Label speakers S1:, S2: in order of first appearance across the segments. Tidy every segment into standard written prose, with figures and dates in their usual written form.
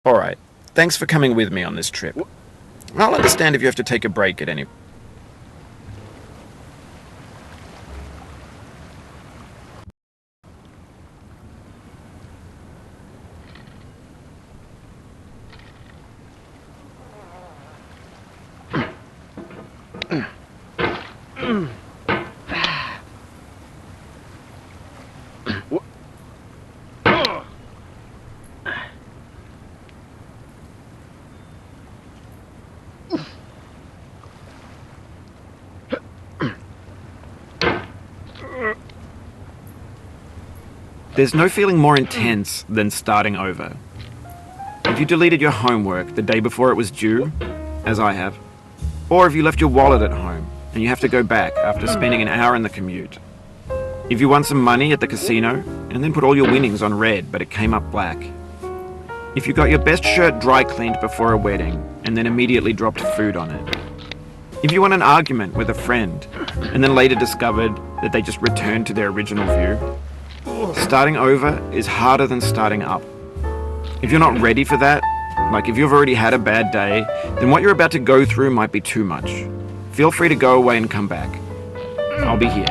S1: Alright, thanks for coming with me on this trip. I'll understand if you have to take a break at any... There's no feeling more intense than starting over. If you deleted your homework the day before it was due, as I have, or if you left your wallet at home and you have to go back after spending an hour in the commute. If you won some money at the casino and then put all your winnings on red but it came up black. If you got your best shirt dry cleaned before a wedding and then immediately dropped food on it. If you won an argument with a friend and then later discovered that they just returned to their original view. Starting over is harder than starting up. If you're not ready for that, like if you've already had a bad day, then what you're about to go through might be too much. Feel free to go away and come back. I'll be here.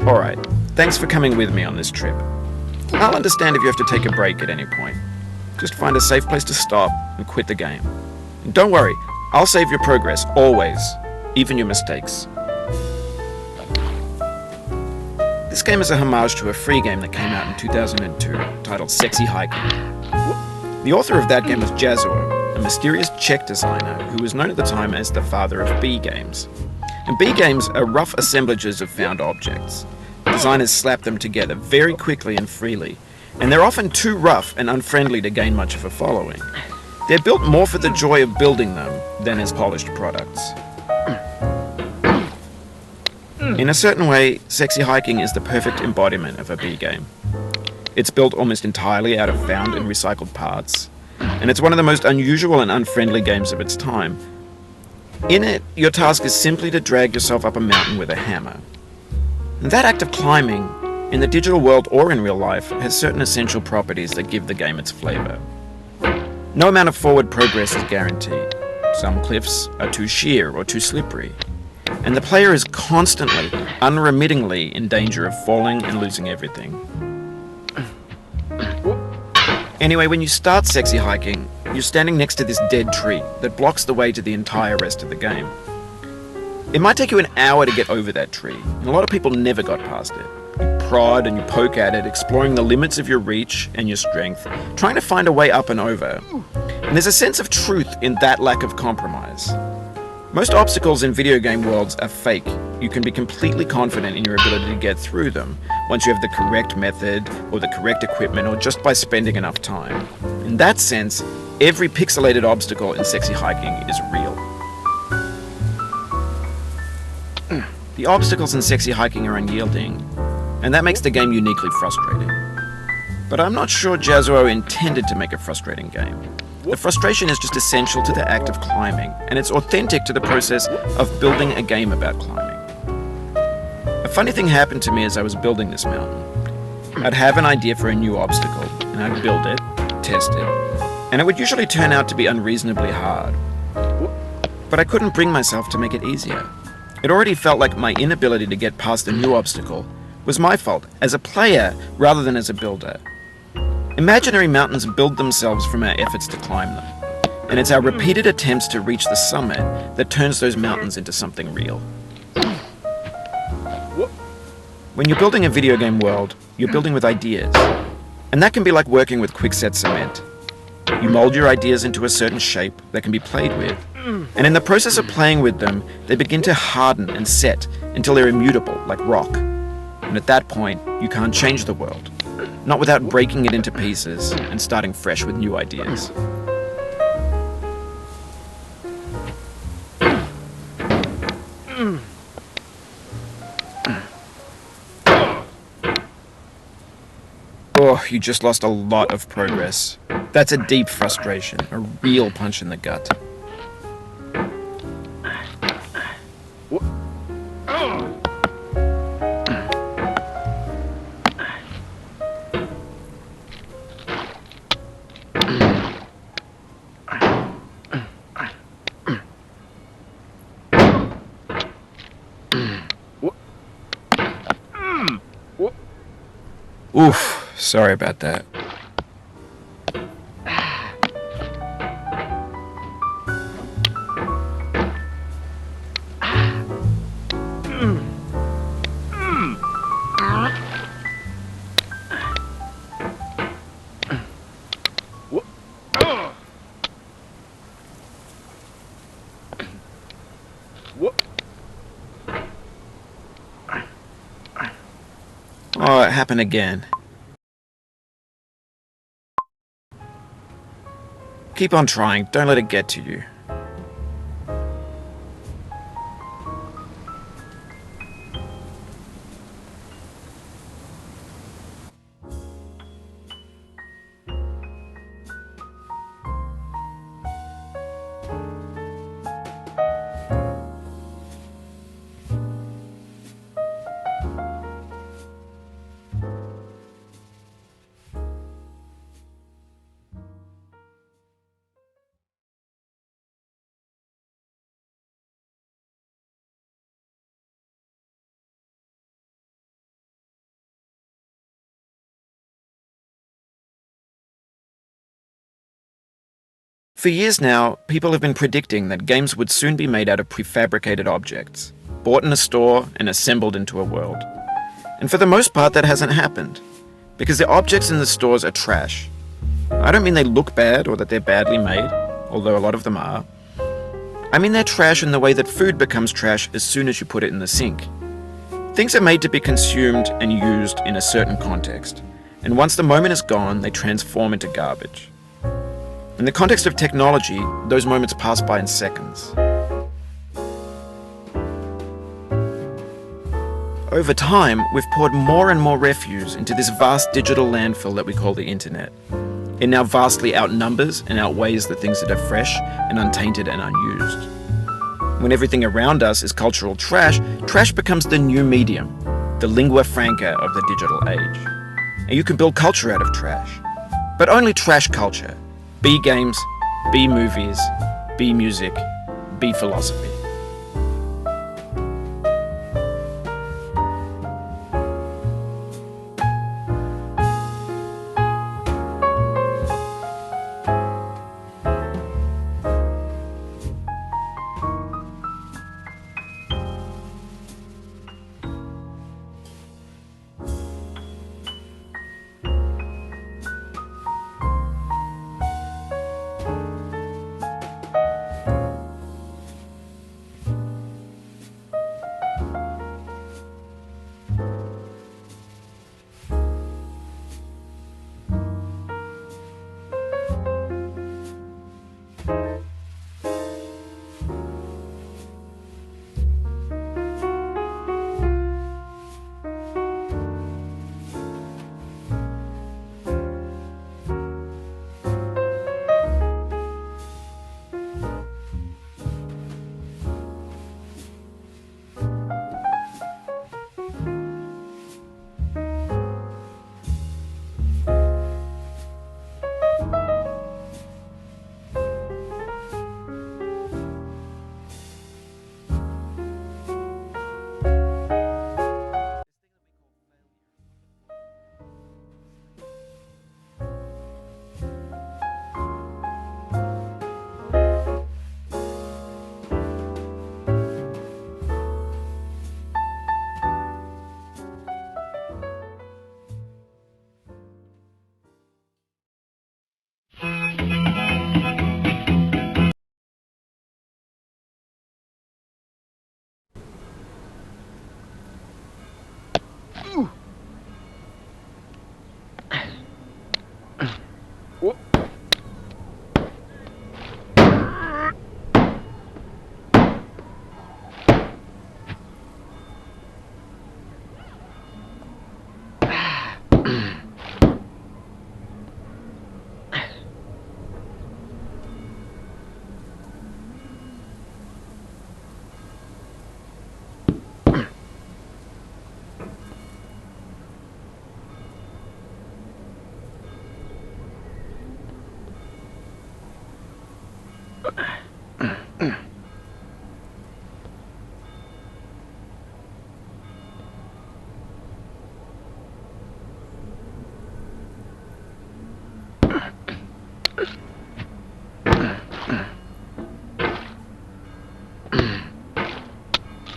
S1: Alright, thanks for coming with me on this trip. I'll understand if you have to take a break at any point. Just find a safe place to stop and quit the game. And don't worry, I'll save your progress, always, even your mistakes. This game is a homage to a free game that came out in 2002, titled Sexy Hiking. The author of that game was Jazzuo, a mysterious Czech designer who was known at the time as the father of B games. And B games are rough assemblages of found objects. Designers slap them together very quickly and freely, and they're often too rough and unfriendly to gain much of a following. They're built more for the joy of building them than as polished products. In a certain way, Sexy Hiking is the perfect embodiment of a B game. It's built almost entirely out of found and recycled parts, and it's one of the most unusual and unfriendly games of its time. In it, your task is simply to drag yourself up a mountain with a hammer. And that act of climbing, in the digital world or in real life, has certain essential properties that give the game its flavor. No amount of forward progress is guaranteed. Some cliffs are too sheer or too slippery. And the player is constantly, unremittingly in danger of falling and losing everything. Anyway, when you start Sexy Hiking, you're standing next to this dead tree that blocks the way to the entire rest of the game. It might take you an hour to get over that tree, and a lot of people never got past it. You prod and you poke at it, exploring the limits of your reach and your strength, trying to find a way up and over. And there's a sense of truth in that lack of compromise. Most obstacles in video game worlds are fake. You can be completely confident in your ability to get through them once you have the correct method or the correct equipment or just by spending enough time. In that sense, every pixelated obstacle in Sexy Hiking is real. The obstacles in Sexy Hiking are unyielding, and that makes the game uniquely frustrating. But I'm not sure Jazzuo intended to make a frustrating game. The frustration is just essential to the act of climbing, and it's authentic to the process of building a game about climbing. A funny thing happened to me as I was building this mountain. I'd have an idea for a new obstacle, and I'd build it, test it, and it would usually turn out to be unreasonably hard. But I couldn't bring myself to make it easier. It already felt like my inability to get past a new obstacle was my fault as a player rather than as a builder. Imaginary mountains build themselves from our efforts to climb them, and it's our repeated attempts to reach the summit that turns those mountains into something real. When you're building a video game world, you're building with ideas, and that can be like working with quickset cement. You mold your ideas into a certain shape that can be played with, and in the process of playing with them, they begin to harden and set until they're immutable, like rock. And at that point, you can't change the world. Not without breaking it into pieces and starting fresh with new ideas. Oh, you just lost a lot of progress. That's a deep frustration, a real punch in the gut. Oof, sorry about that. Oh, it happened again. Keep on trying, don't let it get to you. For years now, people have been predicting that games would soon be made out of prefabricated objects, bought in a store and assembled into a world. And for the most part, that hasn't happened, because the objects in the stores are trash. I don't mean they look bad or that they're badly made, although a lot of them are. I mean they're trash in the way that food becomes trash as soon as you put it in the sink. Things are made to be consumed and used in a certain context, and once the moment is gone, they transform into garbage. In the context of technology, those moments pass by in seconds. Over time, we've poured more and more refuse into this vast digital landfill that we call the internet. It now vastly outnumbers and outweighs the things that are fresh and untainted and unused. When everything around us is cultural trash, trash becomes the new medium, the lingua franca of the digital age. And you can build culture out of trash. But only trash culture. Be games, be movies, be music, be philosophy.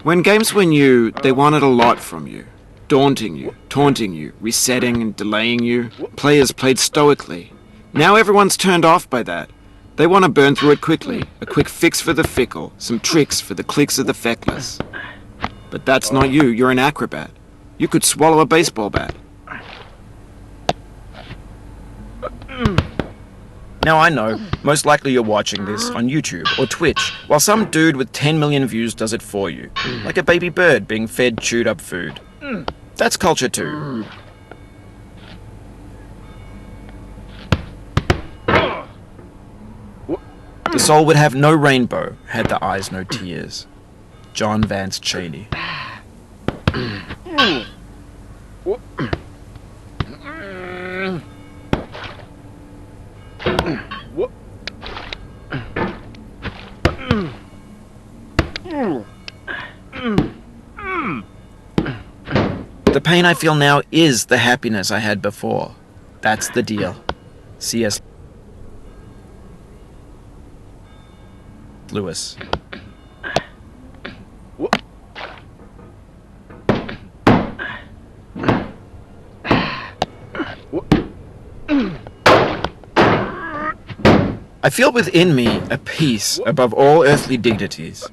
S1: When games were new, they wanted a lot from you. Daunting you, taunting you, resetting and delaying you. Players played stoically. Now everyone's turned off by that. They want to burn through it quickly. A quick fix for the fickle, some tricks for the clicks of the feckless. But that's not you, you're an acrobat. You could swallow a baseball bat. Now I know, most likely you're watching this on YouTube or Twitch, while some dude with 10 million views does it for you. Like a baby bird being fed chewed up food. That's culture too. The soul would have no rainbow, had the eyes no tears. John Vance Cheney. The pain I feel now is the happiness I had before. That's the deal. C.S. Lewis. I feel within me a peace above all earthly dignities.